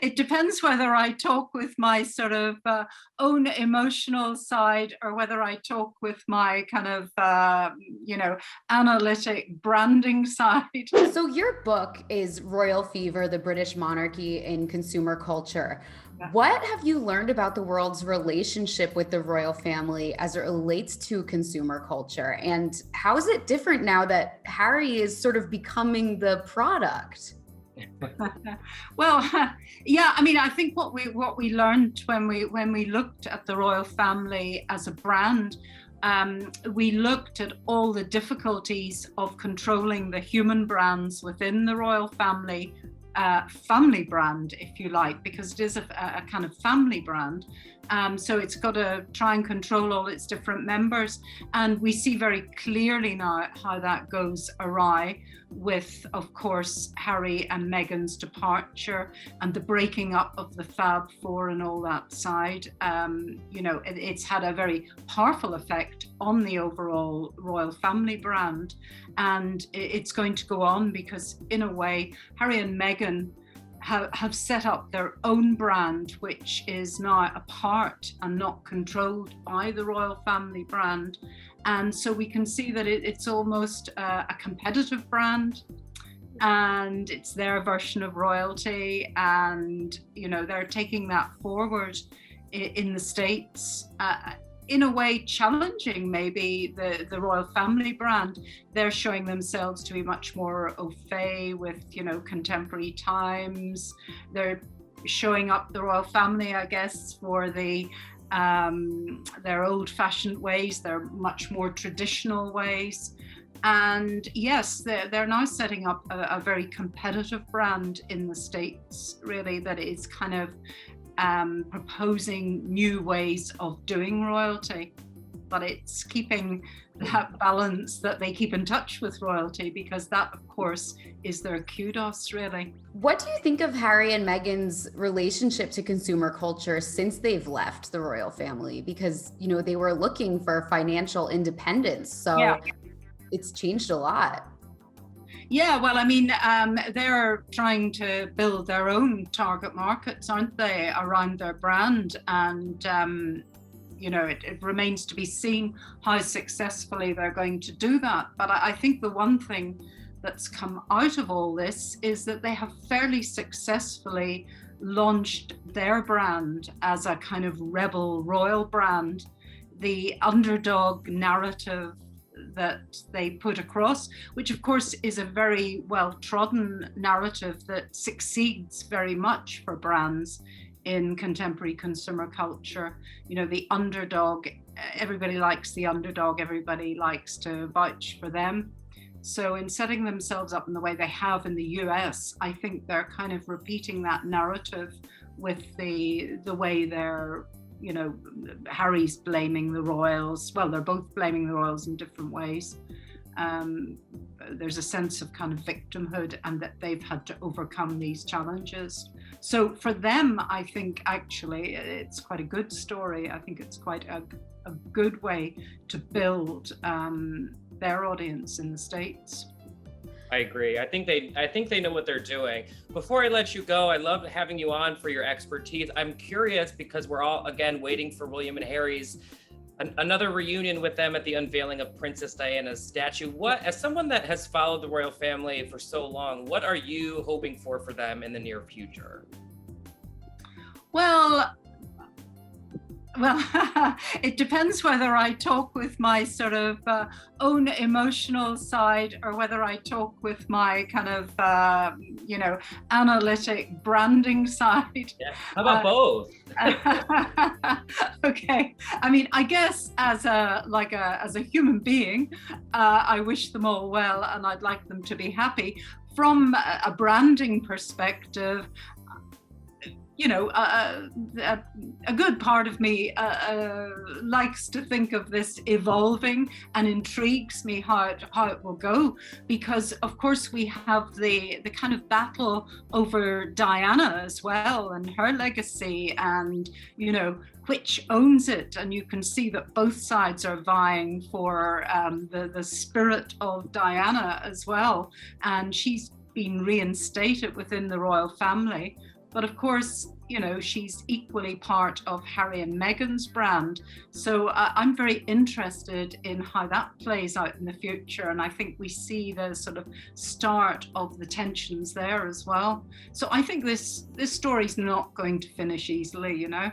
It depends whether I talk with my sort of own emotional side or whether I talk with my kind of, analytic branding side. So your book is Royal Fever, the British Monarchy in Consumer Culture. Yeah. What have you learned about the world's relationship with the royal family as it relates to consumer culture? And how is it different now that Harry is sort of becoming the product? Well, yeah, I mean, I think what we learned when we looked at the royal family as a brand, we looked at all the difficulties of controlling the human brands within the royal family brand, if you like, because it is a kind of family brand. So it's got to try and control all its different members. And we see very clearly now how that goes awry with, of course, Harry and Meghan's departure and the breaking up of the Fab Four and all that side. It's had a very powerful effect on the overall royal family brand. And it's going to go on because, in a way, Harry and Meghan have set up their own brand, which is now apart and not controlled by the royal family brand. And so we can see that it's almost a competitive brand, and it's their version of royalty. And, they're taking that forward in the States, in a way challenging maybe the royal family brand. They're showing themselves to be much more au fait with, contemporary times. They're showing up the royal family, I guess, for their old-fashioned ways, their much more traditional ways. And yes, they're now setting up a very competitive brand in the States, really, that is kind of proposing new ways of doing royalty, but it's keeping that balance that they keep in touch with royalty, because that, of course, is their kudos, really. What do you think of Harry and Meghan's relationship to consumer culture since they've left the royal family? Because, they were looking for financial independence, so yeah. It's changed a lot. Yeah, well, I mean, they're trying to build their own target markets, aren't they, around their brand? And, it remains to be seen how successfully they're going to do that. But I think the one thing that's come out of all this is that they have fairly successfully launched their brand as a kind of rebel royal brand. The underdog narrative that they put across, which of course is a very well-trodden narrative that succeeds very much for brands in contemporary consumer culture. The underdog, everybody likes the underdog, everybody likes to vouch for them. So in setting themselves up in the way they have in the US, I think they're kind of repeating that narrative with the way they're, Harry's blaming the royals. Well, they're both blaming the royals in different ways. There's a sense of kind of victimhood, and that they've had to overcome these challenges. So for them, I think actually it's quite a good story. I think it's quite a good way to build their audience in the States. I agree. I think they know what they're doing. Before I let you go, I love having you on for your expertise. I'm curious, because we're all, again, waiting for William and Harry's another reunion with them at the unveiling of Princess Diana's statue. As someone that has followed the royal family for so long, what are you hoping for them in the near future? Well, it depends whether I talk with my sort of own emotional side or whether I talk with my kind of, analytic branding side. Yeah. How about both? Okay. I mean, I guess as a human being, I wish them all well and I'd like them to be happy. From a branding perspective, a good part of me likes to think of this evolving, and intrigues me how it will go, because of course we have the kind of battle over Diana as well, and her legacy, and which owns it. And you can see that both sides are vying for the spirit of Diana as well, and she's been reinstated within the royal family. But of course, you know, she's equally part of Harry and Meghan's brand. So I'm very interested in how that plays out in the future. And I think we see the sort of start of the tensions there as well. So I think this story's not going to finish easily, you know.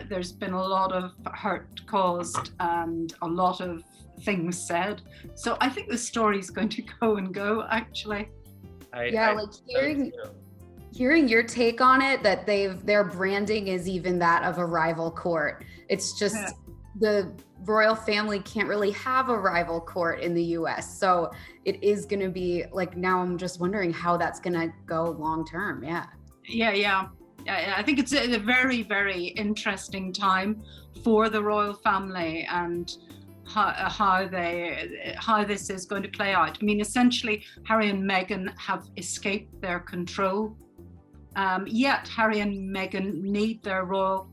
There's been a lot of hurt caused and a lot of things said. So I think the story's going to go and go, actually. Hearing your take on it, that their branding is even that of a rival court. It's just the royal family can't really have a rival court in the US. So it is going to be like, now I'm just wondering how that's going to go long term. Yeah. I think it's a very, very interesting time for the royal family and how this is going to play out. I mean, essentially, Harry and Meghan have escaped their control. Yet Harry and Meghan need their royal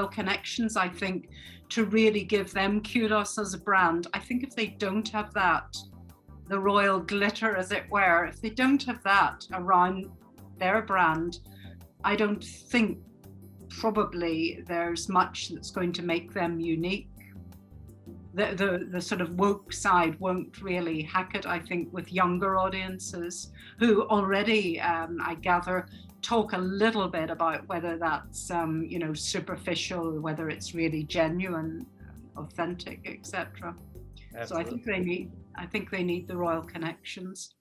connections, I think, to really give them kudos as a brand. I think if they don't have that, the royal glitter, as it were, if they don't have that around their brand, I don't think probably there's much that's going to make them unique. The sort of woke side won't really hack it, I think, with younger audiences who already, I gather, talk a little bit about whether that's, you know, superficial, whether it's really genuine, authentic, etc. So I think they need the royal connections.